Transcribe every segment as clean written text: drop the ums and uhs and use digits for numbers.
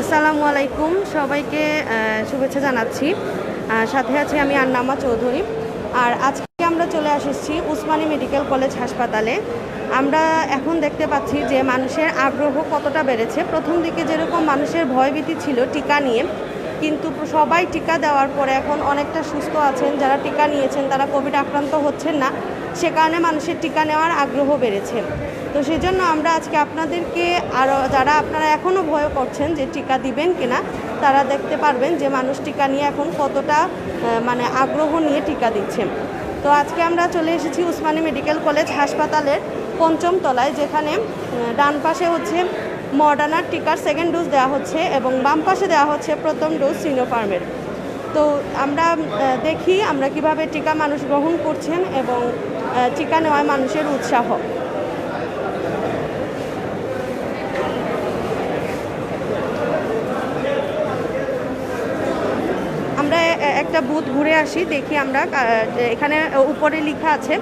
আসসালামু আলাইকুম, সবাইকে শুভেচ্ছা জানাচ্ছি। সাথে আছি আমি আন্নামা চৌধুরী। আর আজকে আমরা চলে এসেছি উসমানী মেডিকেল কলেজ হাসপাতালে। আমরা এখন দেখতে পাচ্ছি যে মানুষের আগ্রহ কতটা বেড়েছে। প্রথম দিকে যেরকম মানুষের ভয়ভীতি ছিল টিকা নিয়ে, কিন্তু সবাই টিকা দেওয়ার পরে এখন অনেকটা সুস্থ আছেন। যারা টিকা নিয়েছেন তারা কোভিড আক্রান্ত হচ্ছেন না, সে কারণে মানুষের টিকা নেওয়ার আগ্রহ বেড়েছে। তো সেই জন্য আমরা আজকে আপনাদেরকে, আরও যারা আপনারা এখনও ভয় করছেন যে টিকা দিবেন কিনা, তারা দেখতে পারবেন যে মানুষ টিকা নিয়ে এখন কতটা আগ্রহ নিয়ে টিকা দিচ্ছেন। তো আজকে আমরা চলে এসেছি উসমানী মেডিকেল কলেজ হাসপাতালের 5ম তলায়, যেখানে ডান পাশে হচ্ছে মডার্নার টিকার 2nd ডোজ দেওয়া হচ্ছে এবং বাম পাশে দেওয়া হচ্ছে প্রথম ডোজ সিনোফার্মের। তো আমরা দেখি আমরা কিভাবে টিকা মানুষ গ্রহণ করছেন এবং টিকা নেওয়ায় মানুষের উৎসাহ। আমরা একটা বুথ ঘুরে আসি, দেখি আমরা এখানে উপরে লেখা আছে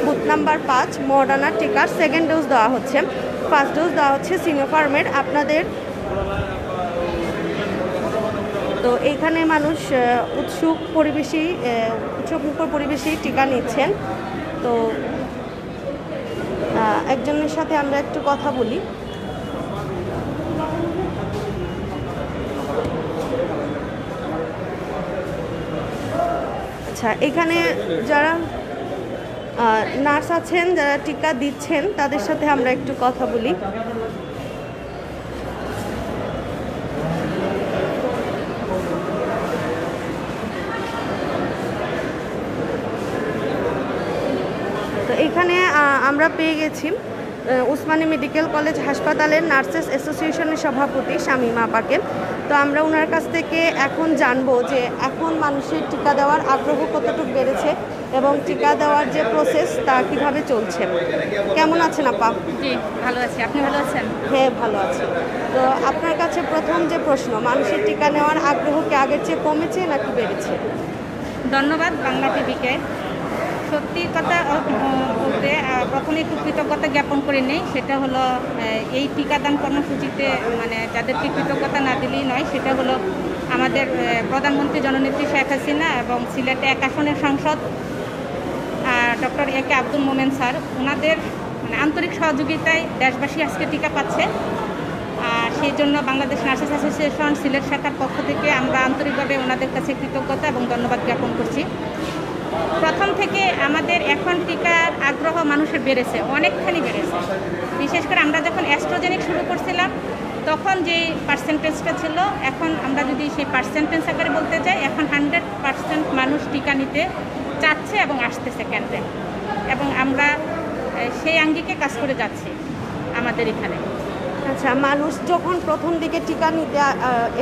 বুথ নাম্বার 5 মডার্নার টিকার 2nd ডোজ দেওয়া হচ্ছে, 1st ডোজ দেওয়া হচ্ছে সিনোফার্মের আপনাদের। তো এইখানে মানুষ উৎসুক পরিবেশেই টিকা নিচ্ছেন। তো একজনের সাথে আমরা একটু কথা বলি। আচ্ছা, এখানে যারা নার্স আছেন, যারা টিকা দিচ্ছেন, তাদের সাথে আমরা একটু কথা বলি। তো এখানে আমরা পেয়ে গেছি উসমানী মেডিকেল কলেজ হাসপাতালের নার্সেস অ্যাসোসিয়েশনের সভাপতি শামীমা আপাকে। তো আমরা ওনার কাছ থেকে এখন জানবো যে এখন মানুষের টিকা দেওয়ার আগ্রহ কতটুকু বেড়েছে এবং টিকা দেওয়ার যে প্রসেস তা কিভাবে চলছে। কেমন আছেন আপা? জি, ভালো আছি। আপনি ভালো আছেন? হ্যাঁ, ভালো আছি। তো আপনার কাছে প্রথম যে প্রশ্ন, মানুষের টিকা নেওয়ার আগ্রহ কি আগের চেয়ে কমেছে নাকি বেড়েছে? ধন্যবাদ বাংলা টিভিকে। সত্যি কথা বলতে প্রথমে একটু কৃতজ্ঞতা জ্ঞাপন করে নেই। সেটা হলো এই টিকাদান কর্মসূচিতে যাদেরকে কৃতজ্ঞতা না দিলেই নয়, সেটা হলো আমাদের প্রধানমন্ত্রী জননেত্রী শেখ হাসিনা এবং সিলেটে 1 আসনের সাংসদ doctor A K Abdul Momen sir. ওনাদের আন্তরিক সহযোগিতায় দেশবাসী আজকে টিকা পাচ্ছে। সেই জন্য বাংলাদেশ নার্সেস অ্যাসোসিয়েশন সিলেট শাখার পক্ষ থেকে আমরা আন্তরিকভাবে ওনাদের কাছে কৃতজ্ঞতা এবং ধন্যবাদ জ্ঞাপন করছি। প্রথম থেকে আমাদের এখন টিকার আগ্রহ মানুষের বেড়েছে, অনেকখানি বেড়েছে। বিশেষ করে আমরা যখন অ্যাস্ট্রাজেনিক শুরু করছিলাম তখন যে পার্সেন্টেজটা ছিল, এখন আমরা যদি সেই পার্সেন্টেজ আকারে বলতে যাই, এখন 100% মানুষ টিকা নিতে চাচ্ছে এবং আসতেছে কেন্দ্রে, এবং আমরা সেই আঙ্গিকে কাজ করে যাচ্ছি আমাদের এখানে। আচ্ছা, মানুষ যখন প্রথম দিকে টিকা নিতে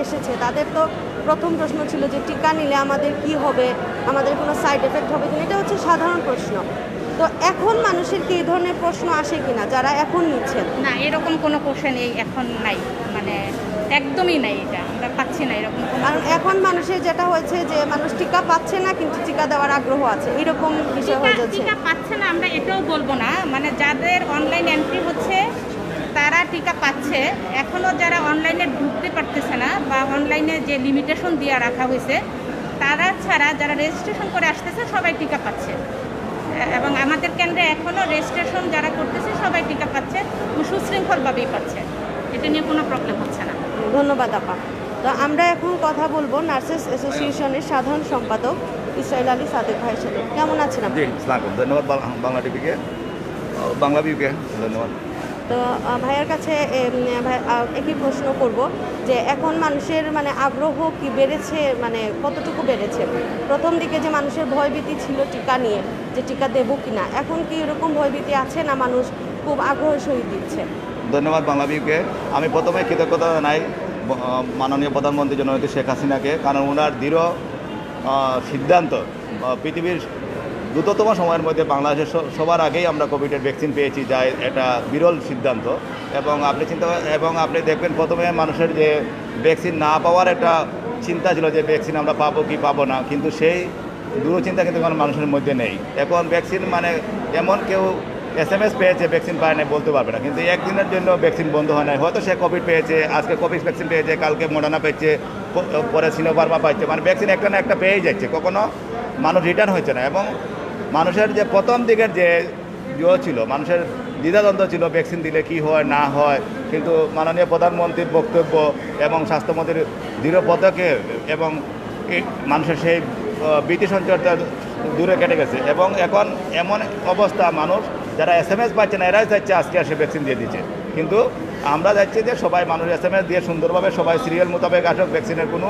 এসেছে, তাদের তো প্রথম প্রশ্ন ছিল যে টিকা নিলে আমাদের কি হবে, আমাদের কোনো সাইড এফেক্ট হবে কিনা, এটা হচ্ছে সাধারণ প্রশ্ন। তো এখন মানুষের কি এই ধরনের প্রশ্ন আসে কিনা যারা এখন নিচ্ছেন? না, এরকম কোনো কোশ্চেন এখন নাই, একদমই নাই, এটা আমরা পাচ্ছি না এরকম। কারণ এখন মানুষের যেটা হয়েছে যে মানুষ টিকা পাচ্ছে না কিন্তু টিকা দেওয়ার আগ্রহ আছে, এরকম বিষয় হয়ে যাচ্ছে। টিকা পাচ্ছে না আমরা এটাও বলবো না, যাদের অনলাইন এন্ট্রি হচ্ছে তারা টিকা পাচ্ছে। এখনও যারা অনলাইনে ঢুকতে পারতেছে না বা অনলাইনে যে লিমিটেশন দিয়ে রাখা হয়েছে, তারা ছাড়া যারা রেজিস্ট্রেশন করে আসতেছে সবাই টিকা পাচ্ছে। এবং আমাদের কেন্দ্রে এখনও রেজিস্ট্রেশন যারা করতেছে সবাই টিকা পাচ্ছে, সুশৃঙ্খলভাবেই পাচ্ছে। এটা নিয়ে কোনো প্রবলেম হচ্ছে না। ধন্যবাদ আপা। তো আমরা এখন কথা বলবো নার্সেস অ্যাসোসিয়েশনের সাধারণ সম্পাদক ইসরাইল আলী সাদেক ভাইয়ের সাথে। কেমন আছেন আপনি? ধন্যবাদ বাংলা টিভিকে, বাংলা ভিউকে ধন্যবাদ। তো ভাইয়ের কাছে একই প্রশ্ন করব যে এখন মানুষের আগ্রহ কি বেড়েছে, কতটুকু বেড়েছে? প্রথম দিকে যে মানুষের ভয়ভীতি ছিল টিকা নিয়ে, যে টিকা দেবো কিনা, এখন কি এরকম ভয়ভীতি আছে না মানুষ খুব আগ্রহের সহিত দিচ্ছে? ধন্যবাদ বাংলা ভিউকে। আমি প্রথমে কৃতজ্ঞতা জানাই মাননীয় প্রধানমন্ত্রী জননেত্রী শেখ হাসিনাকে, কারণ ওনার দৃঢ় সিদ্ধান্ত পৃথিবীর দ্রুততম সময়ের মধ্যে বাংলাদেশের সবার আগেই আমরা কোভিডের ভ্যাকসিন পেয়েছি, যা এটা বিরল সিদ্ধান্ত। এবং আপনি দেখবেন প্রথমে মানুষের যে ভ্যাকসিন না পাওয়ার একটা চিন্তা ছিল যে ভ্যাকসিন আমরা পাবো কি পাবো না, কিন্তু সেই দূরচিন্তা কিন্তু মানুষের মধ্যে নেই। এখন ভ্যাকসিন এমন কেউ SMS পেয়েছে, ভ্যাকসিন পায় না বলতে পারবে না, কিন্তু একদিনের জন্য ভ্যাকসিন বন্ধ হয় না। হয়তো সে কোভিড পেয়েছে, আজকে কোভিড ভ্যাকসিন পেয়েছে, কালকে মডার্না পেয়েছে, পরে সিনোফার্মা পাচ্ছে, মানে ভ্যাকসিন একটা না একটা পেয়েই যাচ্ছে, কখনো মানুষ রিটার্ন হচ্ছে না। এবং মানুষের যে প্রথম দিকের যে ছিল, মানুষের দ্বিধাদ্বন্দ্ব ছিল ভ্যাকসিন দিলে কি হয় না হয়, কিন্তু মাননীয় প্রধানমন্ত্রীর বক্তব্য এবং স্বাস্থ্যমন্ত্রীর দৃঢ় পদক্ষেপ এবং মানুষের সেই ভীতি সঞ্চারটা দূরে কেটে গেছে। এবং এখন এমন অবস্থা, মানুষ যারা SMS পাচ্ছে না এরাই চাইছে আজকে আসে ভ্যাকসিন দিয়ে দিচ্ছে, কিন্তু আমরা চাইছি যে সবাই মানুষ SMS দিয়ে সুন্দরভাবে সবাই সিরিয়াল মোতাবেক আসুক। ভ্যাকসিনের কোনো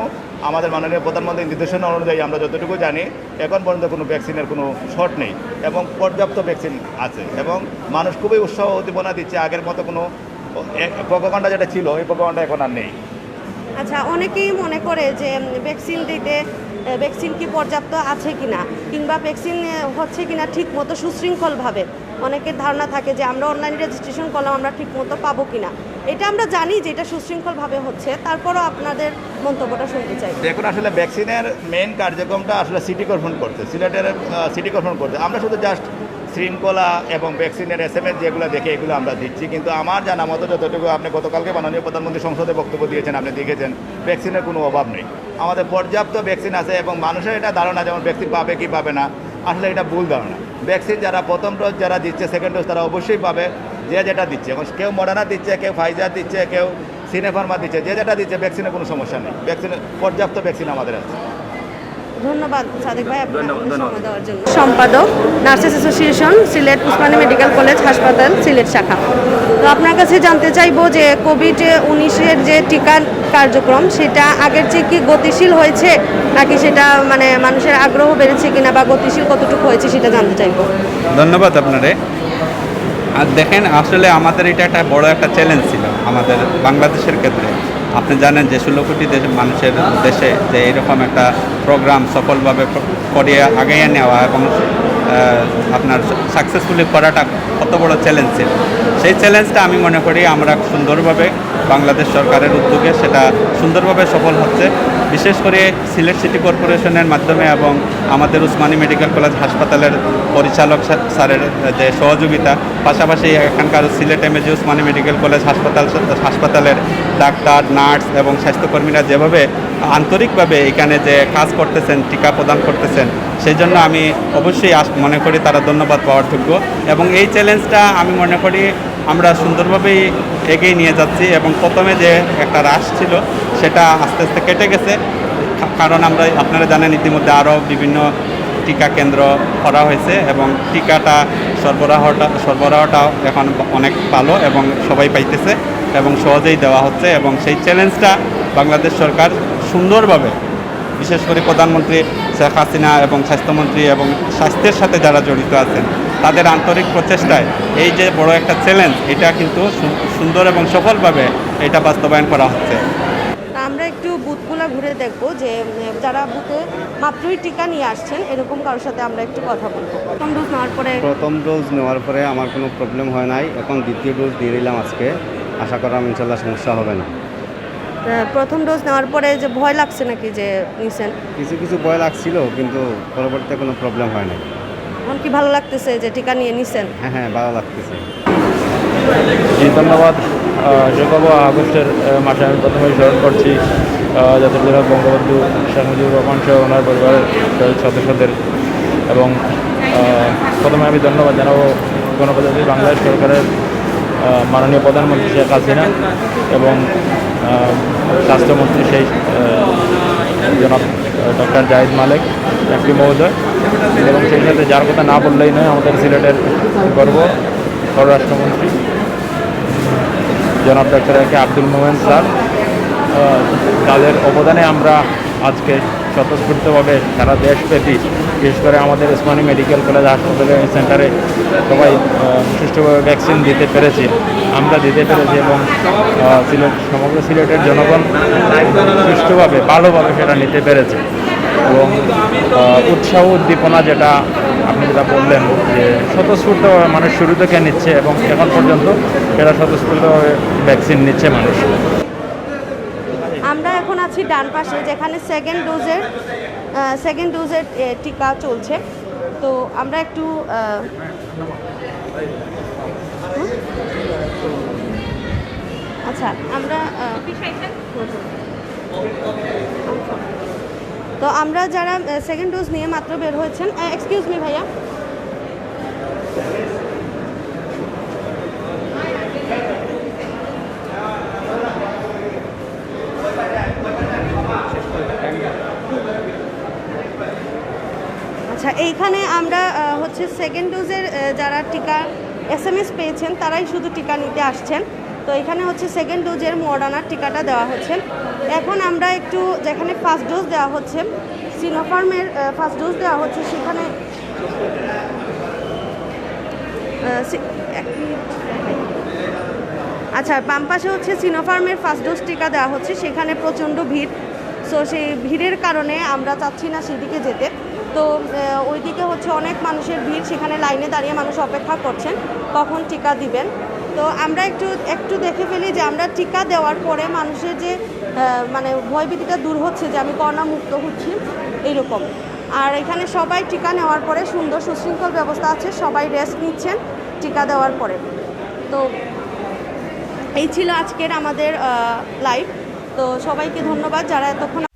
আমাদের মাননীয় প্রধানমন্ত্রীর নির্দেশনা অনুযায়ী আমরা যতটুকু জানি এখন পর্যন্ত কোনো ভ্যাকসিনের কোনো শর্ট নেই এবং পর্যাপ্ত ভ্যাকসিন আছে এবং মানুষ খুবই উৎসাহ উদ্দীপনা দিচ্ছে। আগের মতো কোনো প্রোপাগান্ডা যেটা ছিল এই প্রোপাগান্ডা এখন আর নেই। আচ্ছা, অনেকেই মনে করে যে ভ্যাকসিন দিতে ভ্যাকসিন কি পর্যাপ্ত আছে কিনা, কিংবা ভ্যাকসিন হচ্ছে কিনা ঠিক মতো সুশৃঙ্খলভাবে। অনেকের ধারণা থাকে যে আমরা অনলাইন রেজিস্ট্রেশন করলাম, আমরা ঠিক মতো পাবো কিনা। এটা আমরা জানি যে এটা সুশৃঙ্খলভাবে হচ্ছে, তারপরও আপনাদের মন্তব্যটা শুনতে চাই। দেখুন, আসলে ভ্যাকসিনের মেইন কার্যক্রমটা আসলে সিটি কর্পোরেশন করছে, সিলেটের সিটি কর্পোরেশন করছে। আমরা শুধু জাস্ট শৃঙ্খলা এবং ভ্যাকসিনের SMS যেগুলো দেখে এগুলো আমরা দিচ্ছি, কিন্তু আমার জানা মতো যতটুকু, আপনি গতকালকে মাননীয় প্রধানমন্ত্রী সংসদে বক্তব্য দিয়েছেন, আপনি দেখেছেন ভ্যাকসিনের কোনো অভাব নেই, আমাদের পর্যাপ্ত ভ্যাকসিন আছে। এবং মানুষের এটা ধারণা যেমন ভ্যাকসিন পাবে কি পাবে না, আসলে এটা ভুল ধারণা। ভ্যাকসিন যারা প্রথম ডোজ যারা দিচ্ছে, সেকেন্ড ডোজ তারা অবশ্যই পাবে, যে যেটা দিচ্ছে। এখন কেউ মডার্না দিচ্ছে, কেউ ফাইজার দিচ্ছে, কেউ সিনোফার্মা দিচ্ছে, যে যেটা দিচ্ছে ভ্যাকসিনের কোনো সমস্যা নেই, ভ্যাকসিনের পর্যাপ্ত ভ্যাকসিন আমাদের আছে। ধন্যবাদ সাদিক ভাই আপনাকে সময় দেওয়ার জন্য। সম্পাদক, nurses association, Sylhet Usmani medical college হাসপাতাল, সিলেট শাখা। তো আপনার কাছে জানতে চাইবো যে কোভিড-19 যে টিকা কার্যক্রম সেটা আগের চেয়ে কি গতিশীল হয়েছে, নাকি সেটা মানে মানুষের আগ্রহ বেড়েছে কিনা, বা গতিশীল কতটুকু হয়েছে সেটা জানতে চাইবো। ধন্যবাদ আপনারে। আর দেখেন, আসলে আমাদের এটা একটা বড় একটা চ্যালেঞ্জ ছিল আমাদের বাংলাদেশের ক্ষেত্রে। আপনি জানেন যে 16 কোটি মানুষের দেশে যে এরকম একটা প্রোগ্রাম সফলভাবে করিয়ে আগাইয়ে নেওয়া এবং আপনার সাকসেসফুলি করাটা কত বড় চ্যালেঞ্জ ছিল। সেই চ্যালেঞ্জটা আমি মনে করি আমরা সুন্দরভাবে বাংলাদেশ সরকারের উদ্যোগে সেটা সুন্দরভাবে সফল হচ্ছে। বিশেষ করে সিলেট সিটি কর্পোরেশনের মাধ্যমে এবং আমাদের উসমানী মেডিকেল কলেজ হাসপাতালের পরিচালক স্যারের যে সহযোগিতা, পাশাপাশি এখানকার Sylhet MAG Usmani medical college হাসপাতালের ডাক্তার, নার্স এবং স্বাস্থ্যকর্মীরা যেভাবে আন্তরিকভাবে এখানে যে কাজ করতেছেন, টিকা প্রদান করতেছেন, সেই জন্য আমি অবশ্যই মনে করি তারা ধন্যবাদ পাওয়ার যোগ্য। এবং এই চ্যালেঞ্জটা আমি মনে করি আমরা সুন্দরভাবেই এগিয়ে নিয়ে যাচ্ছি এবং প্রথমে যে একটা হ্রাস ছিল সেটা আস্তে আস্তে কেটে গেছে, কারণ আপনারা জানেন ইতিমধ্যে আরও বিভিন্ন টিকা কেন্দ্র করা হয়েছে এবং টিকাটা সরবরাহটাও এখন অনেক ভালো এবং সবাই পাইতেছে এবং সহজেই দেওয়া হচ্ছে। এবং সেই চ্যালেঞ্জটা বাংলাদেশ সরকার সুন্দরভাবে, বিশেষ করে প্রধানমন্ত্রী শেখ হাসিনা এবং স্বাস্থ্যমন্ত্রী এবং স্বাস্থ্যের সাথে যারা জড়িত আছেন তাদের আন্তরিক প্রচেষ্টায় এই যে বড় একটা চ্যালেঞ্জ, এটা কিন্তু সুন্দর এবং সফলভাবে এটা বাস্তবায়ন করা হচ্ছে। আমরা একটু বুথগুলো ঘুরে দেখব যে যারা বুথে মাত্রই টিকা নিয়ে আসছেন এরকম কারোর সাথে আমরা একটু কথা বলবো। প্রথম ডোজ নেওয়ার পরে আমার কোনো প্রবলেম হয় নাই, এখন দ্বিতীয় ডোজ দিয়ে দিলাম আজকে, আশা করা ইনশাল্লাহ সমস্যা হবে না। প্রথম ডোজ নেওয়ার পরে যে ভয় লাগছে নাকি যে নিছেন? কিছু ভয় লাগছিল, কিন্তু পরবর্তীতে কোনো প্রবলেম হয় নাই। এখন কি ভালো লাগতেছে যে টিকা নিয়ে নিছেন? হ্যাঁ, ভালো লাগতেছে। জি ধন্যবাদ। 16 আগস্টের মাসে আমি প্রথমেই স্মরণ করছি জাতির জনক বঙ্গবন্ধু শেখ মুজিবুর রহমান সহ ওনার পরিবারের সদস্যদের, এবং প্রথমে আমি ধন্যবাদ জানাবো গণপ্রজাতন্ত্রী বাংলাদেশ সরকারের মাননীয় প্রধানমন্ত্রী শেখ হাসিনা এবং স্বাস্থ্যমন্ত্রী সেই জনাব ডক্টর জাহিদ মালেক চাকরি মহোদয়, এবং সেই সাথে যার কথা না বললেই নয়, আমাদের সিলেটের গর্ব পররাষ্ট্রমন্ত্রী জনাব ডক্টর আব্দুল মোমেন স্যার। তাদের অবদানে আমরা আজকে স্বতঃস্ফূর্তভাবে সারা দেশব্যাপী, বিশেষ করে আমাদের উসমানী মেডিকেল কলেজ হাসপাতালে সেন্টারে সবাই সুষ্ঠুভাবে ভ্যাকসিন দিতে পেরেছি, আমরা দিতে পেরেছি, এবং সমগ্র সিলেটের জনগণ সুষ্ঠুভাবে ভালোভাবে সেটা নিতে পেরেছে। এবং উৎসাহ উদ্দীপনা যেটা আপনি যেটা বললেন যে স্বতঃস্ফূর্তভাবে মানুষ শুরু থেকে নিচ্ছে এবং এখন পর্যন্ত সেটা স্বতঃস্ফূর্তভাবে ভ্যাকসিন নিচ্ছে মানুষ। আমরা এখন আছি ডান পাশে, যেখানে সেকেন্ড ডোজের টিকা চলছে। তো আমরা একটু আচ্ছা আমরা তো আমরা যারা সেকেন্ড ডোজ নিয়ে মাত্র বের হয়েছেন, এক্সকিউজ মি ভাইয়া, আচ্ছা এইখানে আমরা হচ্ছে সেকেন্ড ডোজের যারা টিকা SMS পেয়েছেন তারাই শুধু টিকা নিতে আসছেন। তো এখানে হচ্ছে সেকেন্ড ডোজের মডার্নার টিকাটা দেওয়া হচ্ছে। এখন আমরা একটু যেখানে ফার্স্ট ডোজ দেওয়া হচ্ছে, সিনোফার্মের ফার্স্ট ডোজ দেওয়া হচ্ছে, সেখানে আচ্ছা বাম পাশে হচ্ছে সিনোফার্মের ফার্স্ট ডোজ টিকা দেওয়া হচ্ছে, সেখানে প্রচণ্ড ভিড়। সো সেই ভিড়ের কারণে আমরা চাচ্ছি না সেদিকে যেতে। তো ওইদিকে হচ্ছে অনেক মানুষের ভিড়, সেখানে লাইনে দাঁড়িয়ে মানুষ অপেক্ষা করছেন কখন টিকা দিবেন। তো আমরা একটু দেখে ফেলি যে আমরা টিকা দেওয়ার পরে মানুষের যে মানে ভয়ভীতিটা দূর হচ্ছে যে আমি করোনা মুক্ত হচ্ছি এইরকম। আর এখানে সবাই টিকা নেওয়ার পরে সুন্দর সুশৃঙ্খল ব্যবস্থা আছে, সবাই রেস্ট নিচ্ছেন টিকা দেওয়ার পরে। তো এই ছিল আজকের আমাদের লাইভ। তো সবাইকে ধন্যবাদ যারা এতক্ষণ